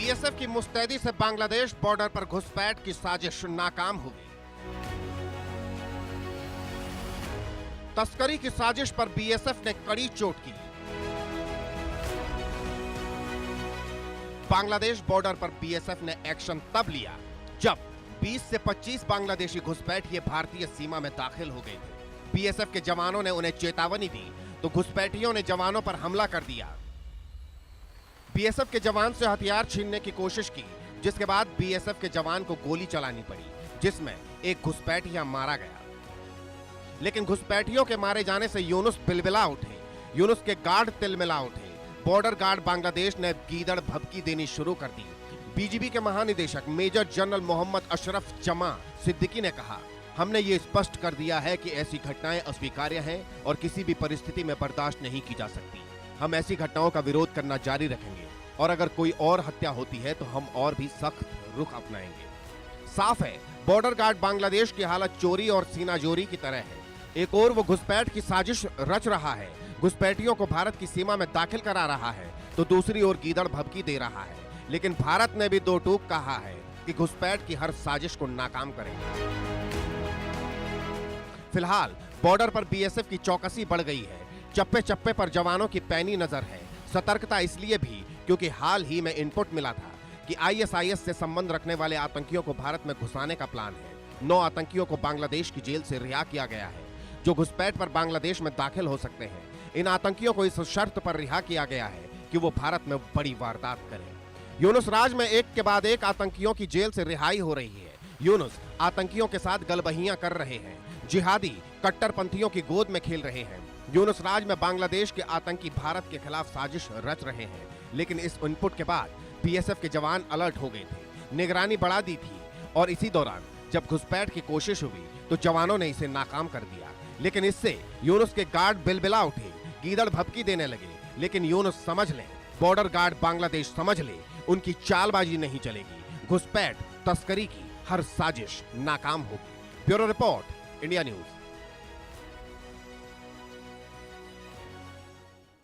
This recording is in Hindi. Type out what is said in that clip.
बीएसएफ की मुस्तैदी से बांग्लादेश बॉर्डर पर घुसपैठ की साजिश नाकाम हो गई। तस्करी की साजिश पर बीएसएफ ने कड़ी चोट की। बांग्लादेश बॉर्डर पर बीएसएफ ने एक्शन तब लिया जब 20 से 25 बांग्लादेशी घुसपैठिए भारतीय सीमा में दाखिल हो गए थे। बीएसएफ के जवानों ने उन्हें चेतावनी दी तो घुसपैठियों ने जवानों पर हमला कर दिया। बीएसएफ के जवान से हथियार छीनने की कोशिश की, जिसके बाद बीएसएफ के जवान को गोली चलानी पड़ी, जिसमें एक घुसपैठिया मारा गया। लेकिन घुसपैठियों के मारे जाने से यूनुस बिलबिला उठे, यूनुस के गार्ड तिलमिला उठे। बॉर्डर गार्ड बांग्लादेश ने गीदड़ भभकी देनी शुरू कर दी। बीजीबी के महानिदेशक मेजर जनरल मोहम्मद अशरफ जमा सिद्दीकी ने कहा, हमने ये स्पष्ट कर दिया है कि ऐसी घटनाएं अस्वीकार्य हैं और किसी भी परिस्थिति में बर्दाश्त नहीं की जा सकती। हम ऐसी घटनाओं का विरोध करना जारी रखेंगे और अगर कोई और हत्या होती है तो हम और भी सख्त रुख अपनाएंगे। साफ है, बॉर्डर गार्ड बांग्लादेश की हालत चोरी और सीनाजोरी की तरह है। एक और वो घुसपैठ की साजिश रच रहा है, घुसपैठियों को भारत की सीमा में दाखिल करा रहा है, तो दूसरी ओर गीदड़ भभकी दे रहा है। लेकिन भारत ने भी दो टूक कहा है कि घुसपैठ की हर साजिश को नाकाम करेंगे। फिलहाल बॉर्डर पर बीएसएफ की चौकसी बढ़ गई है। चप्पे चप्पे पर जवानों की पैनी नजर है। सतर्कता इसलिए भी क्योंकि हाल ही में इनपुट मिला था कि आईएसआईएस से संबंध रखने वाले आतंकियों को भारत में घुसाने का प्लान है। 9 आतंकियों को बांग्लादेश की जेल से रिहा किया गया है, जो घुसपैठ पर बांग्लादेश में दाखिल हो सकते हैं। इन आतंकियों को इस शर्त पर रिहा किया गया है कि वो भारत में बड़ी वारदात करें। यूनुस राज में एक के बाद एक आतंकियों की जेल से रिहाई हो रही है। यूनुस आतंकियों के साथ गलबहियां कर रहे हैं, जिहादी कट्टरपंथियों की गोद में खेल रहे हैं। यूनुस राज में बांग्लादेश के आतंकी भारत के खिलाफ साजिश रच रहे हैं। लेकिन इस इनपुट के बाद बीएसएफ के जवान अलर्ट हो गए थे, निगरानी बढ़ा दी थी और इसी दौरान जब घुसपैठ की कोशिश हुई तो जवानों ने इसे नाकाम कर दिया। लेकिन इससे यूनुस के गार्ड बिलबिला उठे, गीदड़ भभकी देने लगे। लेकिन यूनुस समझ लें, बॉर्डर गार्ड बांग्लादेश समझ ले, उनकी चालबाजी नहीं चलेगी। घुसपैठ तस्करी की हर साजिश नाकाम होगी। Bureau report, India news.